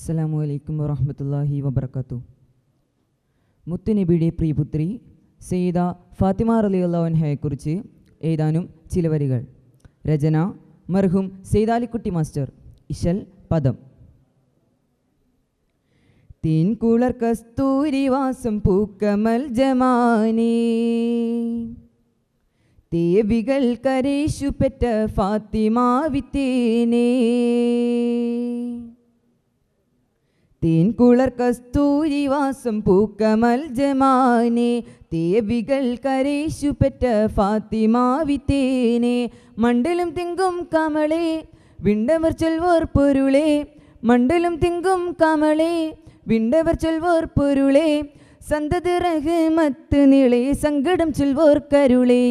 അസ്സലാമു അലൈക്കും വറഹ്മത്തുള്ളാഹി വബറകാതുഹു. മുത്തുനബിയുടെ പ്രിയപുത്രി സയ്യിദ ഫാത്തിമ റളിയല്ലാഹു അൻഹയെക്കുറിച്ച് ഏതാനും ചില വരികൾ. രചന മർഹൂം സെയ്ദാലിക്കുട്ടി മാസ്റ്റർ. ഇശൽ പദം. തീൻകുളർ കസ്തൂരിവാസം പൂക്കമൽ ജമാനേ, തേവികൾ കരേശു പെറ്റ ഫാത്തിമാവിത്തേനേ. തീൻകുളർ കസ്തൂരിവാസം പൂക്കമൽ ജമാനേ, തേവികൾ കരേശു പെറ്റ ഫാത്തിമാവിത്തേനേ. മണ്ഡലം തിങ്കും കമളേ വിണ്ടവർ ചൊൽവോർ പൊരുളേ, മണ്ഡലം തിങ്കും കമളേ വിണ്ടവർ ചൊൽവോർ പൊരുളേ. സന്തത് റഹ്മത്ത് നിളേ സങ്കടം ചൊൽവോർ കരുളേ.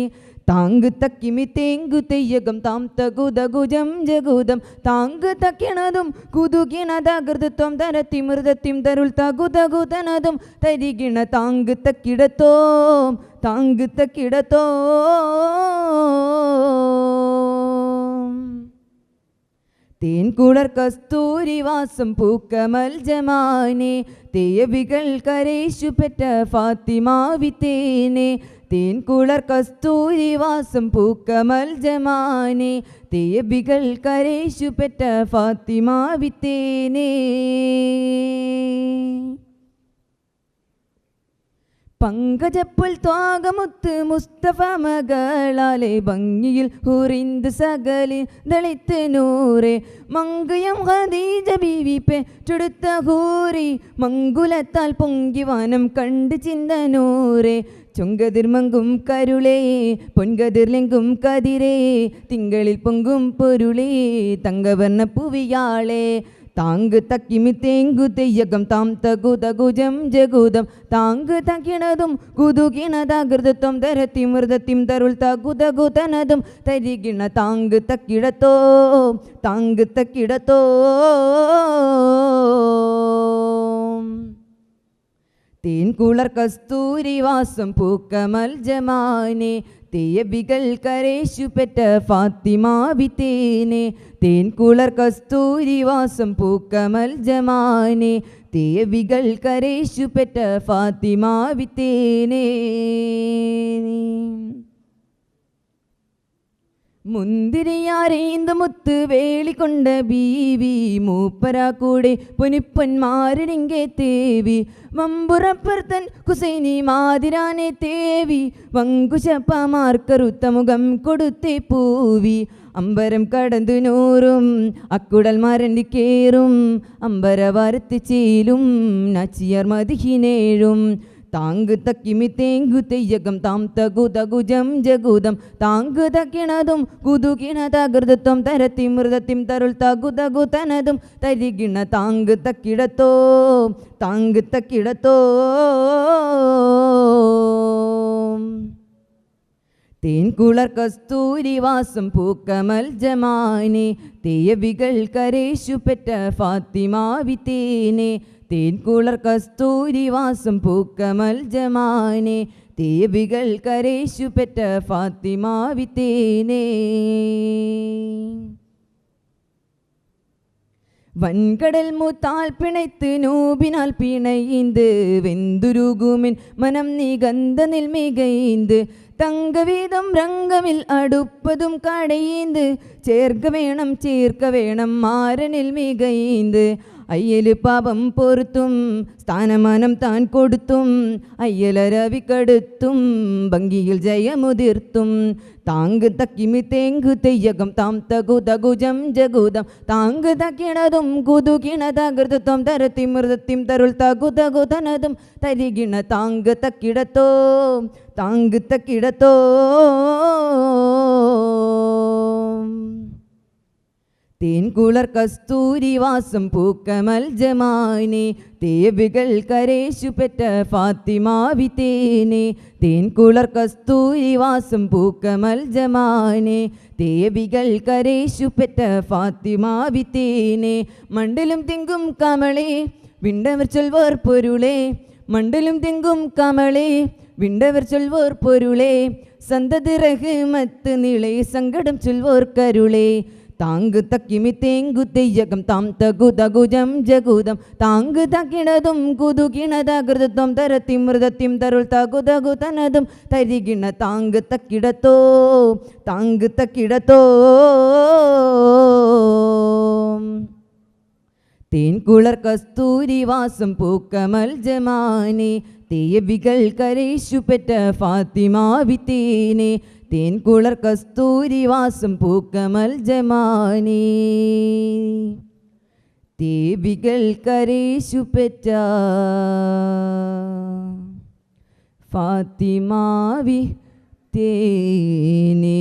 താങ്ക് തക്കിമി തേങ്കു തെയ്യകം താം തകുതകുജം ജഗുദം. താങ്ക് തക്കിണതും കുതുകിണതകൃതത്വം തരത്തിമൃതത്തിം തരുൾ തകുതകുതനതും തരികിണ. താങ്ക് തക്കിടത്തോ താങ്ക് തക്കിടത്തോ. തേൻകുളർ കസ്തൂരിവാസം പൂക്കമൽ ജമാനേ, തേയവികൾ കരേശു പെറ്റ ഫാത്തിമാവിത്തേനേ. തേൻകുളർ കസ്തൂരിവാസം പൂക്കമൽ ജമാനേ, തേയബികൾ കരേശു പെറ്റ ഫാത്തിമാവിത്തേനേ. പങ്കജപ്പുൽ ത്വാഗമുത്ത് മുസ്തഫ മകളാലെ ഭംഗിയിൽ ഹുറിന്ത് സകലി ദളിത്ത് നൂറെ. മങ്കയം ഖദീജ ബീവി പെറ്റെടുത്ത ഹൂറി, മങ്കുലത്താൽ പൊങ്കി വനം കണ്ട് ചിന്തനൂറെ. ചൊങ്കതിർ മങ്കും കരുളേ പൊൻകതിർലെങ്കും കതിരേ, തിങ്കളിൽ പൊങ്കും പൊരുളേ തങ്കവർണ്ണ പുവിയാളേ. താങ്ക് തക്കിമി തേങ്കു തെയ്യകം താം തകുതകുജം ജഗുദം. താങ്ക് തക്കിണതും കുതുകിണതകൃതത്വം തരത്തിമൃതത്തിം തരുൾ തകുതകുതനതും തരികിണ. താങ്ക് തക്കിടത്തോ താങ്ക് തക്കിടത്തോ. തേൻകുളർ കസ്തൂരിവാസം പൂക്കമൽ ജമാനേ, തേയബികൾ കരേശു പെറ്റ ഫാത്തിമാവിത്തേനേ. തേൻകുളർ കസ്തൂരിവാസം പൂക്കമൽ ജമാനേ, തേയബികൾ കരേശു പെറ്റ ഫാത്തിമാവിത്തേനേ. മുന്തിരിയാരേന്ത് മുത്ത് വേളിക്കൊണ്ട ബീവി, മൂപ്പര കൂടെ പൊനിപ്പൊന്മാരിങ്ങെ തേവി. വമ്പുറപ്പർത്തൻ കുസൈനി മാതിരാനെ തേവി, വങ്കുശപ്പമാർക്കറുത്തമുഖം കൊടുത്തേ പൂവി. അമ്പരം കടന്നു നൂറും അക്കുടൽ മരണ്ടി കേറും, അമ്പരവാരത്ത് ചേലും നച്ചിയർ മതിഹിനേഴും. താങ്ക് തക്കിമി തേങ്കു തെയ്യകം താം തകുതകുജം ജഗുദം. താങ്ക് തക്കിണതും കുതുകിണതകൃതത്വം തരത്തിമൃതത്തിം തരുൾ തകുതകുതനതും തരികിണ. താങ്ക് തക്കിടത്തോ താങ്ക് തക്കിടത്തോ. തേൻകുളർ കസ്തൂരിവാസം പൂക്കമൽ ജമാനേ, തേയബികൾ കരേശു പെറ്റ ഫാത്തിമാവിത്തേനേ. തേൻകുളർ കസ്തൂരിവാസം പൂക്കമൽ ജമാനേ, തേയബികൾ കരേശു പെറ്റ ഫാത്തിമാവിത്തേനേ. വൻകടൽ മുത്താൽ പിണൈത്ത് നൂബിനാൽ പിണൈந்து, വെന്തുരുകുമിൻ മനം നികந்த നിൽമികൈந்து. തങ്കവീതം രംഗമിൽ അടുപ്പതും കടയിந்து, ചേർക്ക വേണം ചേർക്ക വേണം മാരനിൽ മികൈந்து. അയ്യല് പാപം പൊറുത്തും സ്ഥാനമാനം താൻ കൊടുത്തും, അയ്യലരവിക്കടുത്തും ഭംഗിയിൽ ജയമുതിർത്തും. താങ്ക് തക്കിമി തേങ്കു തെയ്യകം താം തകുതകുജം ജഗുദം. താങ്ക് തക്കിണതും കുതുകിണതകൃതത്വം തരത്തിമൃതത്തിം തരുൾ തകുതകുതനതും തരികിണ. താങ്ക് തക്കിടത്തോ താങ്ക് തക്കിടത്തോ. തേൻകുളർ കസ്തൂരിവാസം പൂക്കമൽ ജമാനേ, തേയബികൾ കരേശു പെറ്റ ഫാത്തിമാവിത്തേനേ. തേൻകുളർ കസ്തൂരിവാസം പൂക്കമൽ ജമാനേ, തേയബികൾ കരേശു പെറ്റ ഫാത്തിമാവിത്തേനേ. മണ്ഡലം തിങ്കും കമളേ വിണ്ടവർ ചൊൽവോർ പൊരുളേ, മണ്ഡലം തിങ്കും കമളേ വിണ്ടവർ ചൊൽവോർ പൊരുളേ. സന്തത് റഹ്മത്ത് നിളേ സങ്കടം ചൊൽവോർ കരുളേ. താങ്ക് തക്കിമി തേങ്കു തെയ്യകം താം തകു തകുജം ജഗുദം താങ്ക് തക്കിണതും കുതുകിണതകൃതത്വം തരത്തിം മൃതത്തിം തരുൾ തകു തകു തനതും തരികിണ താങ്ക് തക്കിടത്തോ താങ്ക് തക്കിടത്തോ തേൻകുളർ കസ്തൂരിവാസം പൂക്കമൽ ജമാനെ തേയവികൾ കരേശു പെറ്റ ഫാത്തിമാവിത്തേനെ തേൻകുളർ കസ്തൂരിവാസം പൂക്കമൽ ജമാനെ തേവികൾ കരേശു പെറ്റ ഫാത്തിമാവി തേനേ